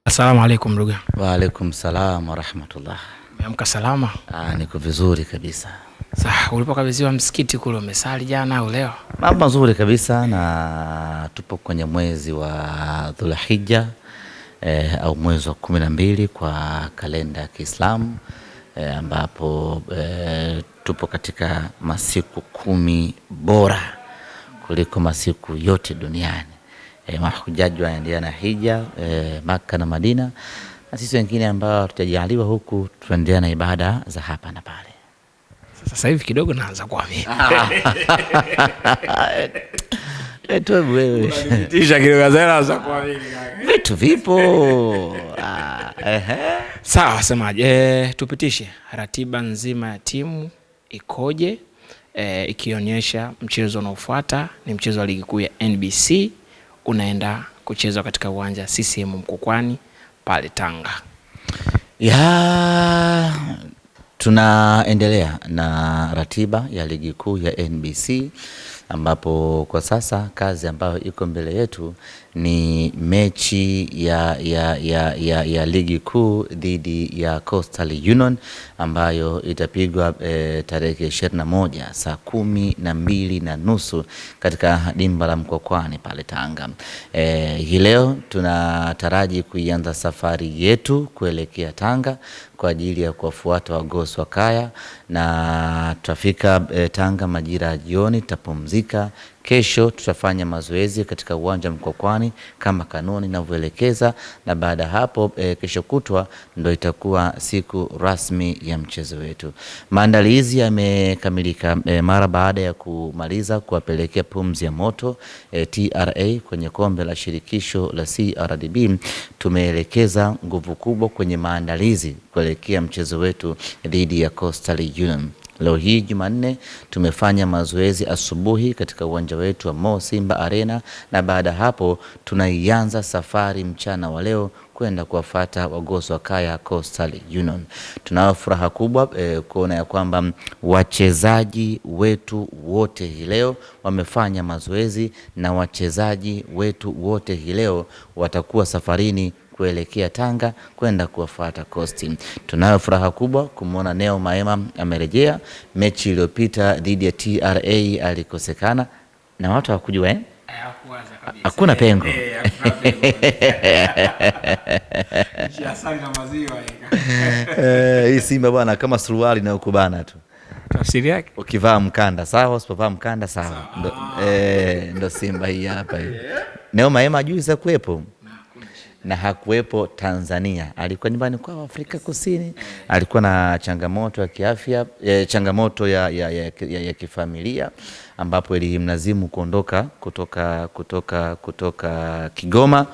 Assalamu alaikum ndugu. Wa alaikum salam wa rahmatullah. Umeamka salama? Niko vizuri kabisa. Sasa ulipokabidhiwa msikiti kule umesali jana au leo? Mambo mazuri kabisa, na tupo kwenye mwezi wa Dhulhijja au mwezi wa 12 kwa kalenda ya Kiislamu, ambapo tupo katika masiku 10 bora kuliko masiku yote duniani. Mahujaji wanaendelea na hija Maka na Madina, na sisi wengine ambao tutajaliwa huku tuendelea na ibada za hapa na pale. Sasa hivi kidogo naanza kuamini. Wewe Tisha kidogo naanza kuamini. Vitu vipo. Sawa, semaje? Tupitishe ratiba nzima ya timu ikoje, ikionyesha mchezo unaofuata ni mchezo wa ligi kuu ya NBC unaenda kuchezwa katika uwanja CCM Mkwakwani pale Tanga. Tunaendelea na ratiba ya ligi kuu ya NBC, ambapo kwa sasa kazi ambayo iko mbele yetu ni mechi ya ligi kuu dhidi ya Coastal Union ambayo itapigwa tarehe 21 saa 12:30 katika dimba la Mkwakwani pale Tanga. Hii leo tunataraji kuianza safari yetu kuelekea Tanga kwa ajili ya kuwafuata wagosi wa kaya, na tutafika Tanga majira ya jioni, tutapumzika. Kesho tutafanya mazoezi katika uwanja Mkwakwani kama kanuni inavyoelekeza, na baada hapo kesho kutwa ndio itakuwa siku rasmi ya mchezo wetu. Maandalizi yamekamilika mara baada ya kumaliza kuwapelekea pumzi ya moto TRA kwenye kombe la shirikisho la CRDB. Tumeelekeza nguvu kubwa kwenye maandalizi kuelekea mchezo wetu dhidi ya Coastal Union. Leo hii Jumanne tumefanya mazoezi asubuhi katika uwanja wetu wa Mo Simba Arena, na baada hapo tunaianza safari mchana wa leo kwenda kuwafuata wagosi wa kaya Coastal Union. Tunao furaha kubwa kuona ya kwamba wachezaji wetu wote hii leo wamefanya mazoezi, na wachezaji wetu wote hii leo watakuwa safarini kuelekea Tanga kwenda kuwafuata Coastal. Tunayo furaha kubwa kumuona Neo Maema amerejea. Mechi iliyopita dhidi ya TRA alikosekana na watu hawakujua hakuna pengo. Hii Simba bwana kama suruali na ukubana tu. Tafsiri yake ukivaa mkanda sawa, usipovaa mkanda sawa. Ndo Simba hii hapa hii. Neo Maema juzi kuwepo na hakuwepo Tanzania, alikuwa nyumbani kwa Afrika Kusini. Alikuwa na changamoto ya kiafya, changamoto ya kifamilia, ambapo ilimlazimu kuondoka kutoka Kigoma,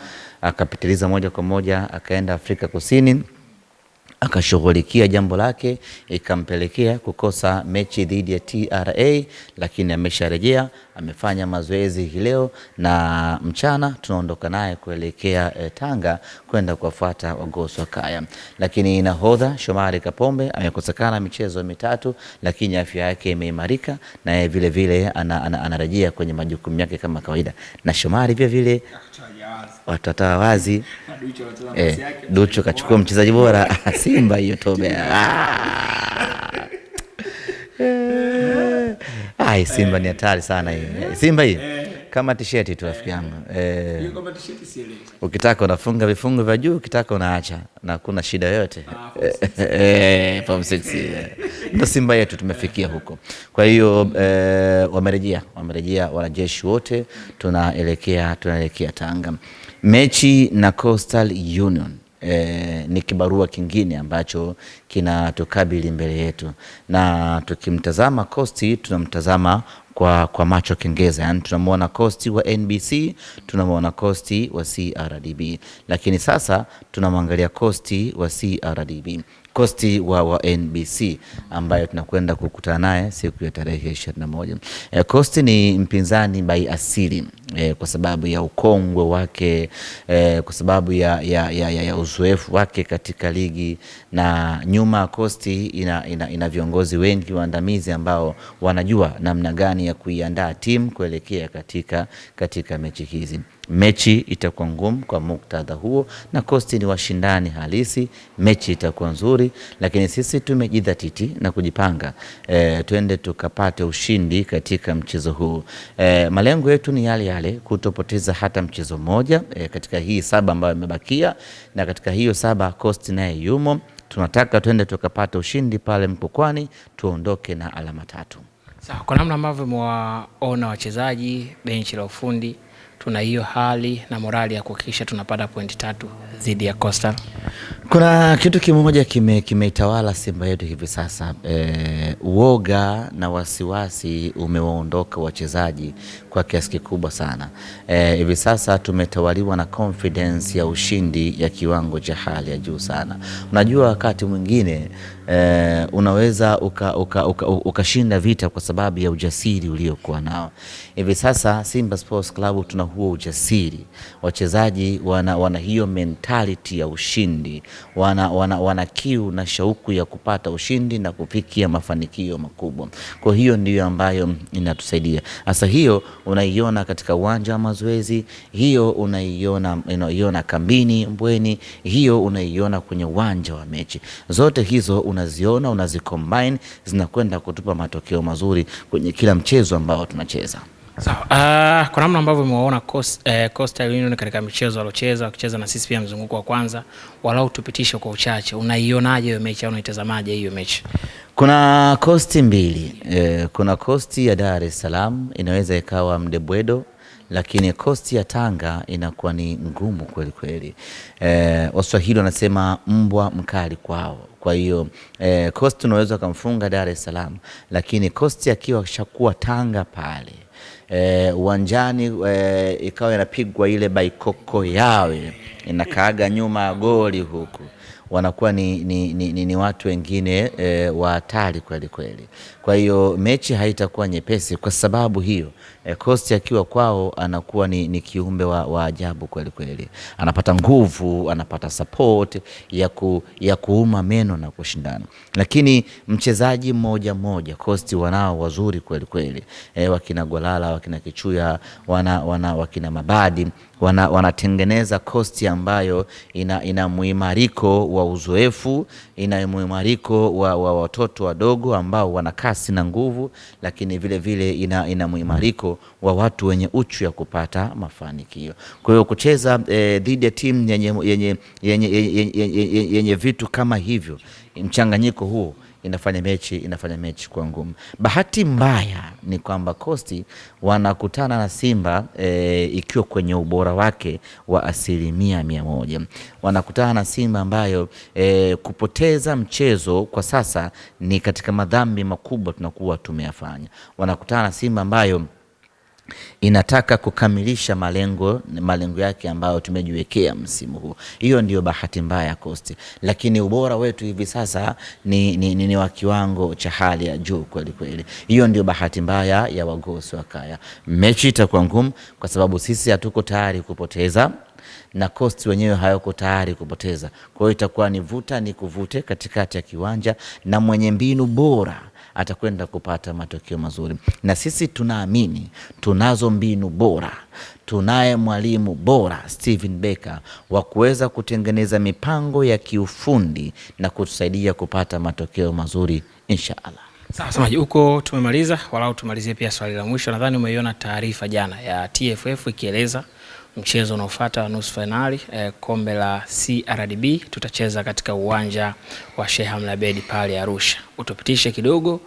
akapitiliza moja kwa moja akaenda Afrika Kusini, akashughulikia jambo lake, ikampelekea kukosa mechi dhidi ya TRA, lakini amesharejea, amefanya mazoezi hii leo, na mchana tunaondoka naye kuelekea Tanga kwenda kuwafuata wagosi wa kaya. Lakini nahodha Shomari Kapombe amekosekana michezo mitatu, lakini afya yake imeimarika, na vile vile anarejea kwenye majukumu yake kama kawaida. Na Shomari vile vile watata wazi Ducho kachukua mchezaji bora Simba hiyo tobe. Simba ni hatari sana hii. Simba hii kama t-shirt tu rafiki yangu. Ukitaka unafunga vifungo vya juu, ukitaka unaacha, na kuna shida yote. Form 6 ndio Simba yetu, tumefikia huko. Kwa hiyo wamerejea wanajeshi wote, tunaelekea Tanga. Mechi na Coastal Union ni kibarua kingine ambacho kinatukabili mbele yetu, na tukimtazama Coastal tunamtazama kwa macho kengeza. Yani tunamuona Coastal wa NBC, tunamuona Coastal wa CRDB, lakini sasa tunamwangalia Coastal wa CRDB, Coastal wa NBC ambayo tunakwenda kukutana naye siku ya tarehe 21. Coastal ni mpinzani by asili kwa sababu ya ukongwe wake, kwa sababu ya uzoefu wake katika ligi, na nyuma Coastal ina viongozi wengi waandamizi ambao wanajua namna gani ya kuiandaa timu kuelekea katika mechi hizi. mechi itakuwa ngumu kwa muktadha huo, na Coast ni washindani halisi, mechi itakuwa nzuri, lakini sisi tumejidhatiti na kujipanga twende tukapate ushindi katika mchezo huu. Malengo yetu ni yale yale, kutopoteza hata mchezo mmoja katika hii 7 ambayo imebakia, na katika hiyo 7 Coast naye yumo. Tunataka twende tukapate ushindi pale Mkwakwani, tuondoke na alama 3. Sawa, kwa namna ambavyo mwaona wachezaji, benchi la ufundi, tuna hiyo hali na morali ya kuhakikisha tunapata pointi 3 dhidi ya Coastal. Kuna kitu kimoja kimeitawala Simba yetu hivi sasa. Uoga na wasiwasi umewaondoka wachezaji kwa kiasi kikubwa sana. Hivi sasa tumetawaliwa na confidence ya ushindi ya kiwango cha hali ya juu sana. Unajua wakati mwingine unaweza ukashinda vita kwa sababu ya ujasiri uliokuwa nao. Hivi sasa Simba Sports Club tuna huo ujasiri. Wachezaji wana hiyo mentality ya ushindi. Wana kiu na shauku ya kupata ushindi na kufikia mafanikio makubwa. Kwa hiyo ndiyo ambayo inatusaidia. Sasa hiyo unaiona katika uwanja wa mazoezi, hiyo unaiona kambini Mbweni, hiyo unaiona kwenye uwanja wa mechi. Zote hizo unaziona, unazicombine, zinakwenda kutupa matokeo mazuri kwenye kila mchezo ambao tunacheza. Sawa. Kwa namna ambavyo umewaona Coastal Union katika michezo waliocheza, wakicheza na sisi pia mzunguko wa kwanza, walau tupitishe kwa uchache, unaionaje hiyo mechi au unaitazamaje hiyo mechi? Kuna Coast mbili. Kuna Coast ya Dar es Salaam inaweza ikawa mdebwedo, lakini Coast ya Tanga inakuwa ni ngumu kweli kweli. Waswahili wanasema mbwa mkali kwao. Kwa hiyo Coast unaweza kumfunga Dar es Salaam, lakini Coast akiwa shakuwa Tanga pale uwanjani ikawa inapigwa ile baikoko yawe inakaaga nyuma ya goli huku, wanakuwa ni watu wengine wa hatari kweli kweli. Kwa hiyo mechi haitakuwa nyepesi kwa sababu hiyo. Coast akiwa kwao anakuwa ni kiumbe wa ajabu kweli kweli. Anapata nguvu, anapata support ya kuuma meno na kushindana. Lakini mchezaji mmoja Coast wanao wazuri kweli kweli. Wakina Gwalala, wakina Kichuya, wakina Mabadi, wanatengeneza Coast ambayo ina muimariko wa uzoefu, ina muimariko wa watoto wadogo ambao wana kasi na nguvu, lakini vile vile ina muimariko wa watu wenye uchu ya kupata mafanikio. Kwa hiyo kucheza dhidi ya timu yenye vitu kama hivyo, mchanganyiko huo inafanya mechi kwa ngumu. Bahati mbaya ni kwamba Coast wanakutana na Simba ikiwa kwenye ubora wake wa 100%. Wanakutana na Simba ambayo kupoteza mchezo kwa sasa ni katika madhambi makubwa tunakuwa tumeyafanya. Wanakutana na Simba ambayo inataka kukamilisha malengo yake ambayo tumejiwekea msimu huu. Hiyo ndio bahati mbaya ya Coast. Lakini ubora wetu hivi sasa ni wa kiwango cha hali ya juu kweli kweli. Hiyo ndio bahati mbaya ya Wagosi wa Kaya. Mechi itakuwa ngumu kwa sababu sisi hatuko tayari kupoteza na Coast wenyewe hayako tayari kupoteza. Kwa hiyo itakuwa ni vuta ni kuvute katikati ya kiwanja, na mwenye mbinu bora atakwenda kupata matokeo mazuri. Na sisi tunaamini tunazo mbinu bora, tunaye mwalimu bora Steven Becker wa kuweza kutengeneza mipango ya kiufundi na kutusaidia kupata matokeo mazuri inshallah. Sawa samaji, huko tumemaliza, walau tumalizie pia swali la mwisho. Nadhani umeiona taarifa jana ya TFF ikieleza mchezo unaofuata nusu finali kombe la CRDB tutacheza katika uwanja wa Sheikh Hamad Abeid pale Arusha. Utupitishe kidogo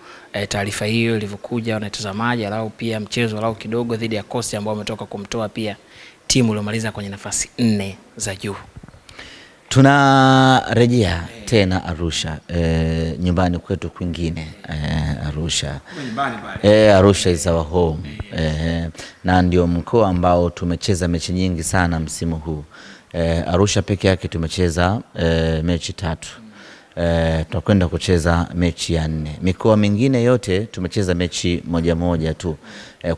taarifa hiyo ilivyokuja, unatazamaji, alau pia mchezo alau kidogo dhidi ya Coast ambao umetoka kumtoa pia timu iliyomaliza kwenye nafasi 4 za juu. Tunarejea tena Arusha, nyumbani kwetu kwingine, Arusha. Arusha is our home. Na ndio mkoa ambao tumecheza mechi nyingi sana msimu huu. Arusha peke yake tumecheza mechi 3. Tunakwenda kucheza mechi ya 4. Mikoa mingine yote tumecheza mechi moja tu.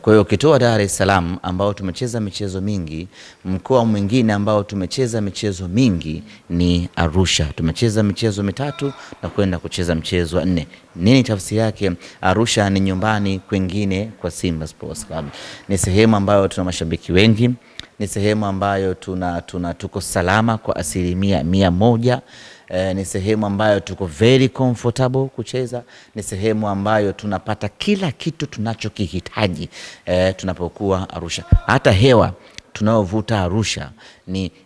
Kwa hiyo ukitoa Dar es Salaam ambao tumecheza michezo mingi, mkoa mwingine ambao tumecheza michezo mingi ni Arusha. Tumecheza michezo 3 na kwenda kucheza mchezo wa 4. Nini tafsiri yake? Arusha ni nyumbani kwingine kwa Simba Sports Club. Ni sehemu ambayo tuna mashabiki wengi, ni sehemu ambayo tuko salama kwa 100%. Ni sehemu ambayo tuko very comfortable kucheza, ni sehemu ambayo tunapata kila kitu tunachokihitaji tunapokuwa Arusha. Hata hewa tunayovuta Arusha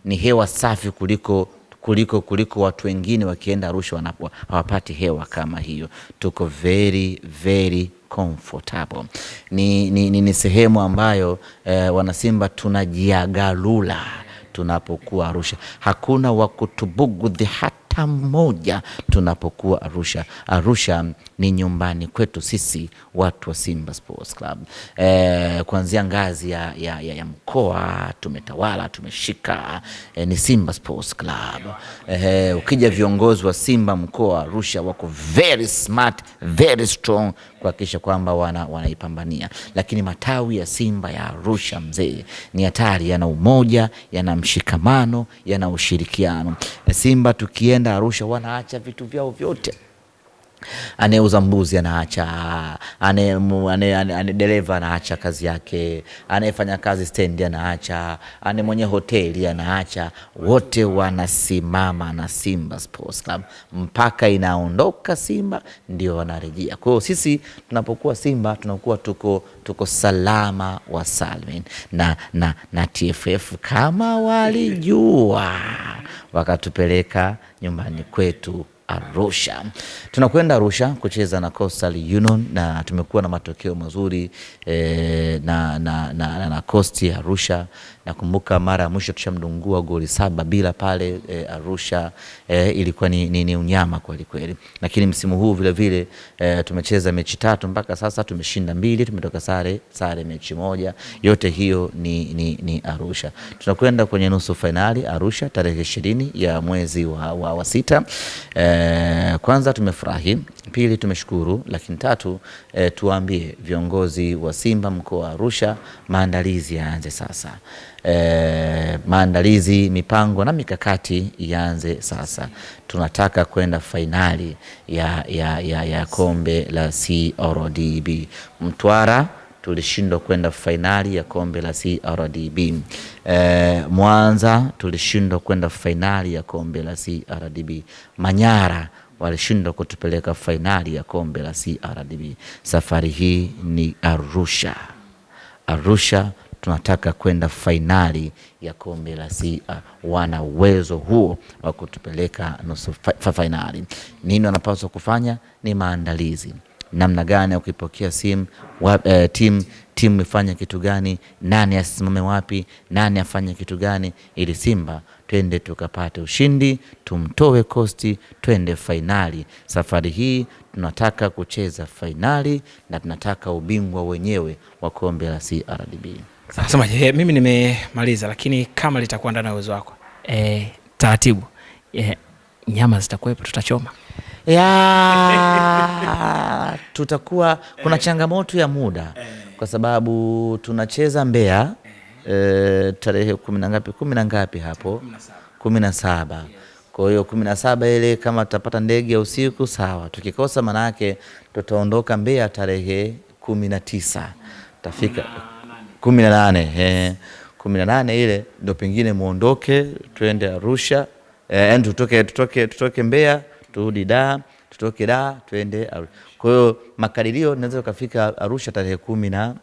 ni hewa safi kuliko watu wengine wakienda Arusha hawapati hewa kama hiyo. Tuko very very comfortable. Ni sehemu ambayo wanasimba tunajiagalula tunapokuwa Arusha. Hakuna wakutubugudhi hata mmoja tunapokuwa Arusha. Arusha ni nyumbani kwetu sisi watu wa Simba Sports Club. Kuanzia ngazi ya mkoa tumetawala, tumeshika, ni Simba Sports Club. Ukija viongozi wa Simba mkoa Arusha wako very smart, very strong kuhakikisha kwamba wanaipambania. Lakini matawi ya Simba ya Arusha mzee ni hatari, yana umoja, yana mshikamano, yana ushirikiano. Simba tukienda Arusha wanaacha vitu vyao vyote. Anayeuza mbuzi anaacha, dereva anaacha kazi yake, anayefanya kazi stendi anaacha, mwenye hoteli anaacha, wote wanasimama na Simba Sports Club mpaka inaondoka Simba ndio wanarejea. Kwa hiyo sisi tunapokuwa Simba tunakuwa tuko salama wa salmin na TFF kama walijua wakatupeleka nyumbani kwetu Arusha. Tunakwenda Arusha kucheza na Coastal Union na tumekuwa na matokeo mazuri na Coast Arusha. Nakumbuka mara ya mwisho tushamdungua goli 7-0 pale Arusha. Ilikuwa ni unyama kweli kweli. Lakini msimu huu vile vile tumecheza mechi 3 mpaka sasa, tumeshinda 2, tumetoka sare mechi 1. Yote hiyo ni Arusha. Tunakwenda kwenye nusu finali Arusha tarehe 20 ya mwezi wa 6. Kwanza tumefurahi, pili tumeshukuru, lakini tatu tuambie viongozi wa Simba mkoa wa Arusha maandalizi yaanze sasa. Maandalizi, mipango na mikakati yaanze sasa. Tunataka kwenda finali ya kombe la CRDB. Mtwara tulishindwa kwenda finali ya kombe la CRDB. Mwanza tulishindwa kwenda finali ya kombe la CRDB. Manyara walishindwa kutupeleka finali ya kombe la CRDB. Safari hii ni Arusha. Arusha tunataka kwenda finali ya kombe la CRDB. Wana uwezo huo wa kutupeleka nusu finali. Nini wanapaswa kufanya? Ni maandalizi. Namna gani ukipokea timu ifanye kitu gani, nani asimame wapi, nani afanye kitu gani, ili Simba twende tukapate ushindi, tumtoe Coast, twende finali. Safari hii tunataka kucheza finali na tunataka ubingwa wenyewe wa kombe la CRDB. Sasa mimi nimemaliza, lakini kama litakuwa ndani ya uwezo wako taratibu nyama zitakuwepo, tutachoma. Tutakuwa kuna changamoto ya muda kwa sababu tunacheza Mbeya tarehe 10 ngapi hapo 17. Kwa hiyo 17 ile kama tutapata ndege ya usiku sawa, tukikosa manake tutaondoka Mbeya tarehe 19, tafika 18. 18 ile ndio pengine muondoke twende Arusha, tutoke Mbeya turudi Dar, tutoke Dar twende Arusha. Kwa hiyo makadirio tunaweza kufika Arusha tarehe 18,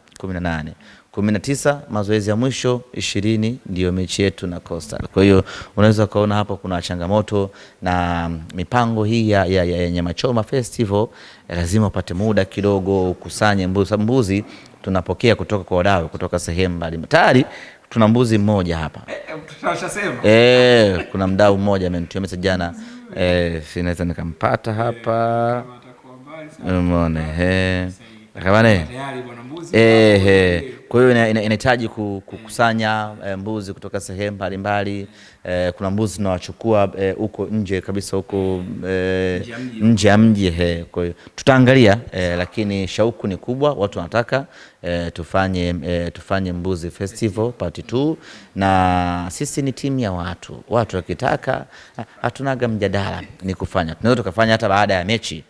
19 mazoezi ya mwisho, 20 ndio mechi yetu na Coastal. Kwa hiyo unaweza kuona hapo kuna changamoto na mipango hii ya Nyama Choma Festival. Lazima upate muda kidogo ukusanye mbuzi. Tunapokea kutoka kwa wadau kutoka sehemu mbalimbali. Tayari tuna mbuzi mmoja hapa. Tutashasema. Kuna mdau mmoja amenitumia message jana. Sinaweza nikampata hapa. Umeona Akabane. Kwa hiyo inahitaji kukusanya mbuzi kutoka sehemu mbalimbali. Kuna mbuzi tunawachukua huko nje kabisa, huko nje ya mji. Kwa hiyo tutaangalia, lakini shauku ni kubwa, watu wanataka tufanye mbuzi festival part 2, na sisi ni timu ya watu wakitaka hatunaga mjadala, ni kufanya. Tunaweza tukafanya hata baada ya mechi.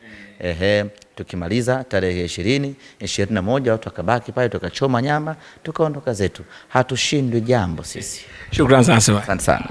tukimaliza tarehe 21 watu wakabaki pale, tukachoma nyama tukaondoka zetu. Hatushindwi jambo sisi. Shukrani sana. Asante sana.